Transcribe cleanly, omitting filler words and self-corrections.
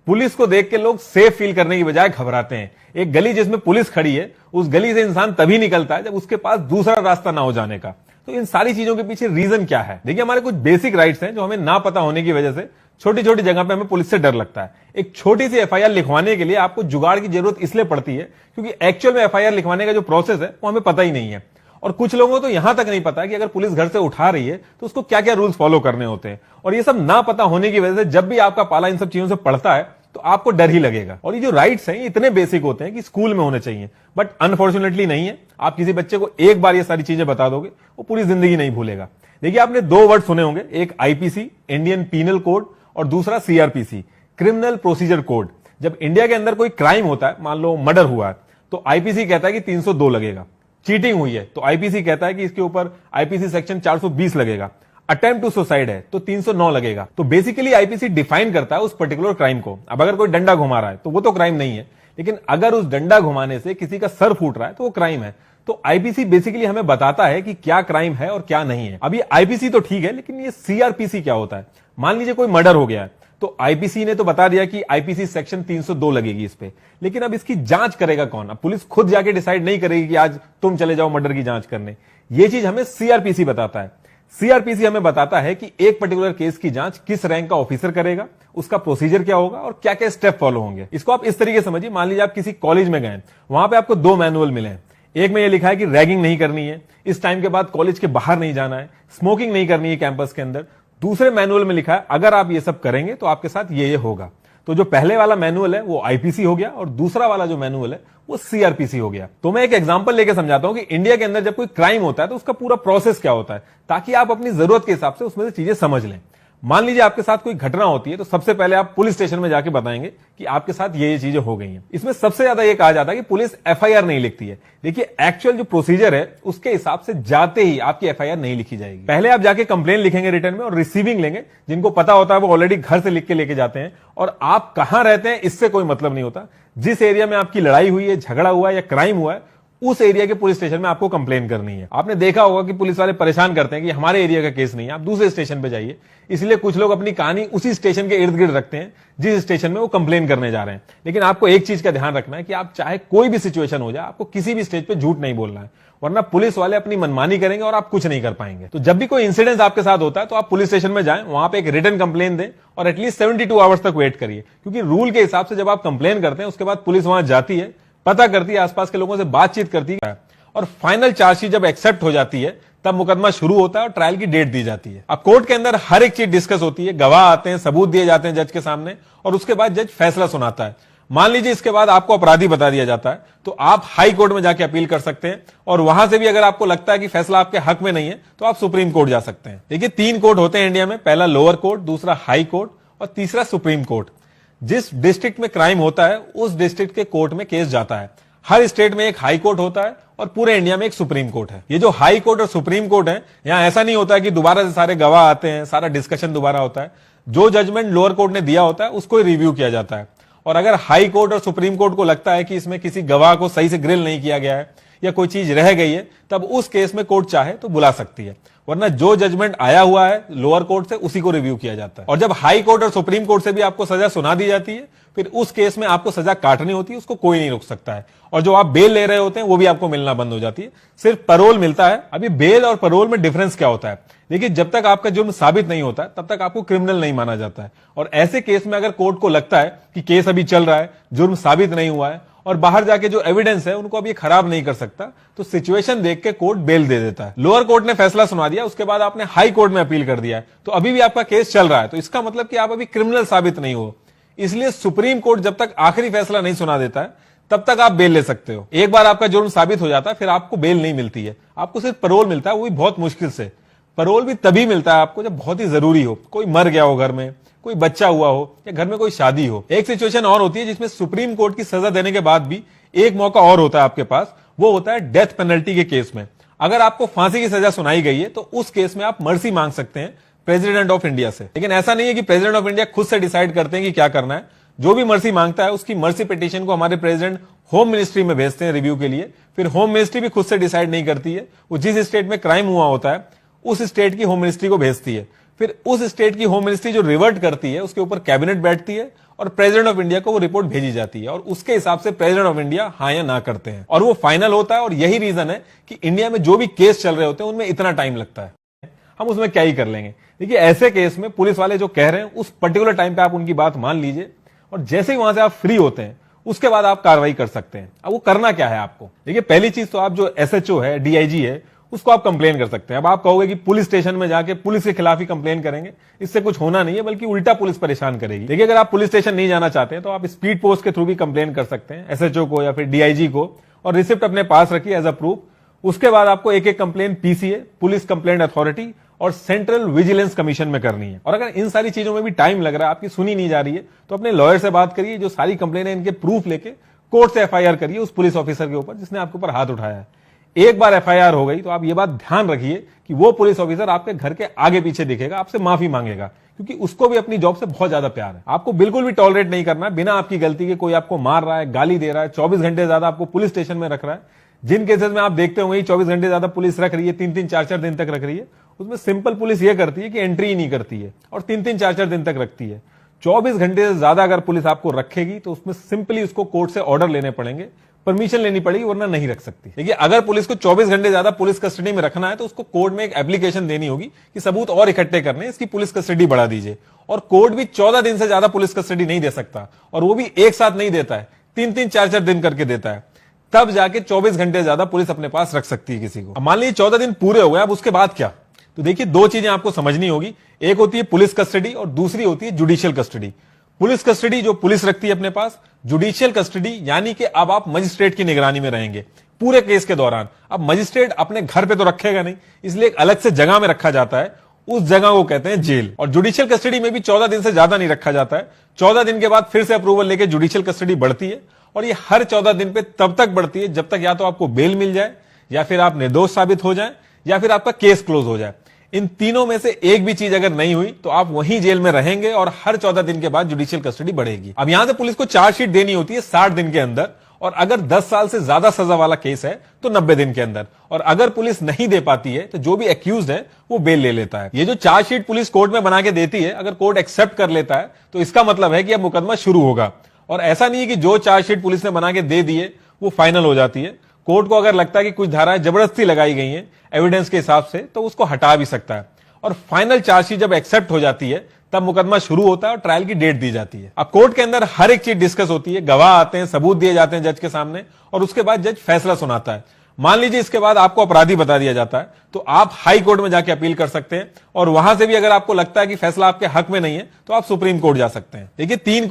Police को देख के लोग सेफ फील करने की बजाय घबराते हैं। एक गली जिसमें पुलिस खड़ी है, उस गली से इंसान तभी निकलता है जब उसके पास दूसरा रास्ता ना हो जाने का। तो इन सारी चीजों के पीछे रीजन क्या है? देखिए, हमारे कुछ बेसिक राइट्स हैं जो हमें ना पता होने की वजह से छोटी छोटी जगह पे हमें पुलिस से डर लगता है। एक छोटी सी एफआईआर लिखवाने के लिए आपको जुगाड़ की जरूरत इसलिए पड़ती है क्योंकि एक्चुअल में एफआईआर लिखवाने का जो प्रोसेस है वो हमें पता ही नहीं है। और कुछ लोगों को तो यहां तक नहीं पता कि अगर पुलिस घर से उठा रही है तो उसको क्या क्या रूल्स फॉलो करने होते हैं। और ये सब ना पता होने की वजह से जब भी आपका पाला इन सब चीजों से पड़ता है तो आपको डर ही लगेगा। और ये जो राइट्स हैं, ये इतने बेसिक होते हैं कि स्कूल में होने चाहिए, बट अनफॉर्चुनेटली नहीं है। आप किसी बच्चे को एक बार ये सारी चीजें बता दोगे, वो पूरी जिंदगी नहीं भूलेगा। देखिए, आपने दो वर्ड सुने होंगे, एक आईपीसी, इंडियन पीनल कोड, और दूसरा सीआरपीसी, क्रिमिनल प्रोसीजर कोड। जब इंडिया के अंदर कोई क्राइम होता है, मान लो मर्डर हुआ है, तो आईपीसी कहता है कि 302 लगेगा। चीटिंग हुई है तो आईपीसी कहता है कि इसके ऊपर आईपीसी सेक्शन 420 लगेगा। अटेम्प्ट टू सुसाइड है तो 309 लगेगा। तो बेसिकली आईपीसी डिफाइन करता है उस पर्टिकुलर क्राइम को। अब अगर कोई डंडा घुमा रहा है तो वो तो क्राइम नहीं है, लेकिन अगर उस डंडा घुमाने से किसी का सर फूट रहा है तो वो क्राइम है। तो आईपीसी बेसिकली हमें बताता है कि क्या क्राइम है और क्या नहीं है। अब ये आईपीसी तो ठीक है, लेकिन ये सीआरपीसी क्या होता है? मान लीजिए कोई मर्डर हो गया है, तो आईपीसी ने तो बता दिया कि आईपीसी सेक्शन 302 लगेगी इस पे, लेकिन अब इसकी जांच करेगा कौन? अब पुलिस खुद जाके डिसाइड नहीं करेगी कि आज तुम चले जाओ मर्डर की जांच करने। ये चीज हमें सीआरपीसी बताता है। सीआरपीसी हमें बताता है कि एक पर्टिकुलर केस की जांच किस रैंक का ऑफिसर करेगा, उसका प्रोसीजर क्या होगा और क्या क्या स्टेप फॉलो होंगे। इसको आप इस तरीके समझिए, मान लीजिए आप किसी कॉलेज में गए, वहां पे आपको दो मैनुअल मिले हैं। एक में यह लिखा है कि रैगिंग नहीं करनी है, इस टाइम के बाद कॉलेज के बाहर नहीं जाना है, स्मोकिंग नहीं करनी है कैंपस के अंदर। दूसरे मैनुअल में लिखा है अगर आप ये सब करेंगे तो आपके साथ ये होगा। तो जो पहले वाला मैनुअल है वो आईपीसी हो गया और दूसरा वाला जो मैनुअल है वो सीआरपीसी हो गया। तो मैं एक एग्जांपल लेके समझाता हूं कि इंडिया के अंदर जब कोई क्राइम होता है तो उसका पूरा प्रोसेस क्या होता है, ताकि आप अपनी जरूरत के हिसाब से उसमें से चीजें समझ लें। मान लीजिए आपके साथ कोई घटना होती है तो सबसे पहले आप पुलिस स्टेशन में जाके बताएंगे कि आपके साथ ये चीजें हो गई हैं। इसमें सबसे ज्यादा ये कहा जाता है कि पुलिस एफआईआर नहीं लिखती है। देखिए, एक्चुअल जो प्रोसीजर है उसके हिसाब से जाते ही आपकी एफआईआर नहीं लिखी जाएगी। पहले आप जाके कंप्लेन लिखेंगे रिटर्न में और रिसीविंग लेंगे। जिनको पता होता है वो ऑलरेडी घर से लिख के लेके जाते हैं, और आप कहां रहते हैं इससे कोई मतलब नहीं होता। जिस एरिया में आपकी लड़ाई हुई है, झगड़ा हुआ है या क्राइम हुआ है, उस एरिया के पुलिस स्टेशन में आपको कंप्लेन करनी है। आपने देखा होगा कि पुलिस वाले परेशान करते हैं कि हमारे एरिया का केस नहीं है, आप दूसरे स्टेशन पे जाइए। इसलिए कुछ लोग अपनी कहानी उसी स्टेशन के इर्द गिर्द रखते हैं जिस स्टेशन में वो कंप्लेन करने जा रहे हैं। लेकिन आपको एक चीज का ध्यान रखना है कि आप चाहे कोई भी सिचुएशन हो जाए, आपको किसी भी स्टेज पे झूठ नहीं बोलना है, वरना पुलिस वाले अपनी मनमानी करेंगे और आप कुछ नहीं कर पाएंगे। तो जब भी कोई इंसिडेंट आपके साथ होता है तो आप पुलिस स्टेशन में जाएं, वहां पे एक रिटन कंप्लेन दें और एटलीस्ट 72 आवर्स तक वेट करिए। क्योंकि रूल के हिसाब से जब आप कंप्लेन करते हैं उसके बाद पुलिस वहां जाती है, पता करती है, आसपास के लोगों से बातचीत करती है, और फाइनल चार्जशीट जब एक्सेप्ट हो जाती है तब मुकदमा शुरू होता है और ट्रायल की डेट दी जाती है। अब कोर्ट के अंदर हर एक चीज डिस्कस होती है, गवाह आते हैं, सबूत दिए जाते हैं जज के सामने, और उसके बाद जज फैसला सुनाता है। मान लीजिए इसके बाद आपको अपराधी बता दिया जाता है तो आप हाई कोर्ट में जाके अपील कर सकते हैं, और वहां से भी अगर आपको लगता है कि फैसला आपके हक में नहीं है तो आप सुप्रीम कोर्ट जा सकते हैं। देखिए, 3 कोर्ट होते हैं इंडिया में, पहला लोअर कोर्ट, दूसरा हाई कोर्ट और तीसरा सुप्रीम कोर्ट। जिस डिस्ट्रिक्ट में क्राइम होता है उस डिस्ट्रिक्ट के कोर्ट में केस जाता है। हर स्टेट में एक हाई कोर्ट होता है और पूरे इंडिया में एक सुप्रीम कोर्ट है। ये जो हाई कोर्ट और सुप्रीम कोर्ट है, यहां ऐसा नहीं होता है कि दोबारा से सारे गवाह आते हैं, सारा डिस्कशन दोबारा होता है। जो जजमेंट लोअर कोर्ट ने दिया होता है उसको ही रिव्यू किया जाता है, और अगर हाई कोर्ट और सुप्रीम कोर्ट को लगता है कि इसमें किसी गवाह को सही से ग्रिल नहीं किया गया है या कोई चीज रह गई है, तब उस केस में कोर्ट चाहे तो बुला सकती है, वरना जो जजमेंट आया हुआ है लोअर कोर्ट से उसी को रिव्यू किया जाता है। और जब हाई कोर्ट और सुप्रीम कोर्ट से भी आपको सजा सुना दी जाती है, फिर उस केस में आपको सजा काटनी होती है, उसको कोई नहीं रोक सकता है, और जो आप बेल ले रहे होते हैं वो भी आपको मिलना बंद हो जाती है, सिर्फ पैरोल मिलता है। अभी बेल और पैरोल में डिफरेंस क्या होता है? देखिए, जब तक आपका जुर्म साबित नहीं होता है तब तक आपको क्रिमिनल नहीं माना जाता है, और ऐसे केस में अगर कोर्ट को लगता है कि केस अभी चल रहा है, जुर्म साबित नहीं हुआ है और बाहर जाके जो एविडेंस है उनको अभी खराब नहीं कर सकता, तो सिचुएशन देख के कोर्ट बेल दे देता है। लोअर कोर्ट ने फैसला सुना दिया, उसके बाद आपने हाई कोर्ट में अपील कर दिया है, तो अभी भी आपका केस चल रहा है, तो इसका मतलब कि आप अभी क्रिमिनल साबित नहीं हो। इसलिए सुप्रीम कोर्ट जब तक आखिरी फैसला नहीं सुना देता है तब तक आप बेल ले सकते हो। एक बार आपका जुर्म साबित हो जाता है फिर आपको बेल नहीं मिलती है, आपको सिर्फ पैरोल मिलता है, वो भी बहुत मुश्किल से। पैरोल भी तभी मिलता है आपको जब बहुत ही जरूरी हो, कोई मर गया हो घर में, कोई बच्चा हुआ हो या घर में कोई शादी हो। एक सिचुएशन और होती है जिसमें सुप्रीम कोर्ट की सजा देने के बाद भी एक मौका और होता है आपके पास, वो होता है डेथ पेनल्टी के केस में। अगर आपको फांसी की सजा सुनाई गई है तो उस केस में आप मर्सी मांग सकते हैं प्रेसिडेंट ऑफ इंडिया से। लेकिन ऐसा नहीं है कि प्रेसिडेंट ऑफ इंडिया खुद से डिसाइड करते हैं कि क्या करना है। जो भी मर्सी मांगता है उसकी मर्सी पिटीशन को हमारे प्रेसिडेंट होम मिनिस्ट्री में भेजते हैं रिव्यू के लिए। फिर होम मिनिस्ट्री भी खुद से डिसाइड नहीं करती है, वो जिस स्टेट में क्राइम हुआ होता है उस स्टेट की होम मिनिस्ट्री को भेजती है। फिर उस स्टेट की होम मिनिस्ट्री जो रिवर्ट करती है उसके ऊपर कैबिनेट बैठती है और प्रेसिडेंट ऑफ इंडिया को वो रिपोर्ट भेजी जाती है और उसके हिसाब से प्रेसिडेंट ऑफ इंडिया हाँ या ना करते हैं और वो फाइनल होता है। और यही रीजन है कि इंडिया में जो भी केस चल रहे होते हैं उनमें इतना टाइम लगता है। हम उसमें क्या ही कर लेंगे। देखिए, ऐसे केस में पुलिस वाले जो कह रहे हैं उस पर्टिकुलर टाइम पे आप उनकी बात मान लीजिए और जैसे ही वहां से आप फ्री होते हैं उसके बाद आप कार्रवाई कर सकते हैं। अब वो करना क्या है आपको? देखिए, पहली चीज तो आप जो एसएचओ है, डीआईजी है, उसको आप कंप्लेन कर सकते हैं। अब आप कहोगे कि पुलिस स्टेशन में जाके पुलिस के खिलाफ ही कंप्लेन करेंगे, इससे कुछ होना नहीं है, बल्कि उल्टा पुलिस परेशान करेगी। देखिए, अगर आप पुलिस स्टेशन नहीं जाना चाहते हैं तो आप स्पीड पोस्ट के थ्रू भी कंप्लेन कर सकते हैं एसएचओ को या फिर डीआईजी को, और रिसिप्ट अपने पास रखिए एज अ प्रूफ। उसके बाद आपको एक एक complain PCA, police complaint authority और सेंट्रल विजिलेंस कमीशन में करनी है। और अगर इन सारी चीजों में भी टाइम लग रहा है, आपकी सुनी नहीं जा रही है, तो अपने लॉयर से बात करिए, जो सारी कंप्लेन है इनके प्रूफ लेके कोर्ट से एफआईआर करिए उस पुलिस ऑफिसर के ऊपर जिसने आपके ऊपर हाथ उठाया है। एक बार एफआईआर हो गई तो आप ये बात ध्यान रखिए कि वो पुलिस ऑफिसर आपके घर के आगे पीछे दिखेगा, आपसे माफी मांगेगा, क्योंकि उसको भी अपनी जॉब से बहुत ज्यादा प्यार है। आपको बिल्कुल भी टॉलरेट नहीं करना बिना आपकी गलती के कोई आपको मार रहा है, गाली दे रहा है, 24 घंटे ज्यादा आपको पुलिस स्टेशन में रख रहा है। जिन केसेस में आप देखते होंगे 24 घंटे ज्यादा पुलिस रख रही है, 3-3, 4-4 दिन तक रख रही है, उसमें सिंपल पुलिस ये करती है कि एंट्री ही नहीं करती है और 3-3, 4-4 दिन तक रखती है। 24 घंटे से ज्यादा अगर पुलिस आपको रखेगी तो उसमें सिंपली उसको कोर्ट से ऑर्डर लेने पड़ेंगे, परमिशन लेनी पड़ेगी, वरना नहीं रख सकती। देखिए, अगर पुलिस को 24 घंटे ज्यादा पुलिस कस्टडी में रखना है तो उसको कोर्ट में एक एप्लीकेशन देनी होगी कि सबूत और इकट्ठे करने, इसकी पुलिस कस्टडी बढ़ा दीजिए। और कोर्ट भी 14 दिन से ज्यादा पुलिस कस्टडी नहीं दे सकता, और वो भी एक साथ नहीं देता है, 3-3, 4-4 दिन करके देता है। तब जाके 24 घंटे ज्यादा पुलिस अपने पास रख सकती है किसी को। अब मान लीजिए 14 दिन पूरे हो गए, अब उसके बाद क्या? तो देखिए, दो चीजें आपको समझनी होगी। एक होती है पुलिस कस्टडी और दूसरी होती है जुडिशियल कस्टडी। पुलिस कस्टडी जो पुलिस रखती है अपने पास, जुडिशियल कस्टडी यानी कि अब आप मजिस्ट्रेट की निगरानी में रहेंगे पूरे केस के दौरान। अब मजिस्ट्रेट अपने घर पे तो रखेगा नहीं, इसलिए एक अलग से जगह में रखा जाता है, उस जगह को कहते हैं जेल। और जुडिशियल कस्टडी में भी 14 दिन से ज्यादा नहीं रखा जाता है। 14 दिन के बाद फिर से अप्रूवल लेके जुडिशियल कस्टडी बढ़ती है, और ये हर 14 दिन पे तब तक बढ़ती है जब तक या तो आपको बेल मिल जाए, या फिर आप निर्दोष साबित हो जाए, या फिर आपका केस क्लोज हो जाए। इन तीनों में से एक भी चीज अगर नहीं हुई तो आप वहीं जेल में रहेंगे और हर 14 दिन के बाद जुडिशियल कस्टडी बढ़ेगी। अब यहां से पुलिस को चार्जशीट देनी होती है 60 दिन के अंदर, और अगर 10 साल से ज्यादा सजा वाला केस है तो 90 दिन के अंदर। और अगर पुलिस नहीं दे पाती है तो जो भी एक्यूज्ड है वो बेल ले लेता है। ये जो चार्जशीट पुलिस कोर्ट में बना के देती है, अगर कोर्ट एक्सेप्ट कर लेता है तो इसका मतलब है कि अब मुकदमा शुरू होगा। और ऐसा नहीं है कि जो चार्जशीट पुलिस ने बना के दे दी है वो फाइनल हो जाती है। कोर्ट को अगर लगता है कि कुछ धाराएं जबरदस्ती लगाई गई हैं एविडेंस के हिसाब से, तो उसको हटा भी सकता है। और फाइनल चार्जशीट जब एक्सेप्ट हो जाती है तब मुकदमा शुरू होता है और ट्रायल की डेट दी जाती है। अब कोर्ट के अंदर हर एक चीज डिस्कस होती है, गवाह आते हैं, सबूत दिए जाते हैं जज के सामने, और उसके बाद जज फैसला सुनाता है। मान लीजिए इसके बाद आपको अपराधी बता दिया जाता है तो आप हाई कोर्ट में जाके अपील कर सकते हैं, और वहां से भी अगर आपको लगता है कि फैसला आपके हक में नहीं है तो आप सुप्रीम कोर्ट जा सकते हैं। देखिए, 3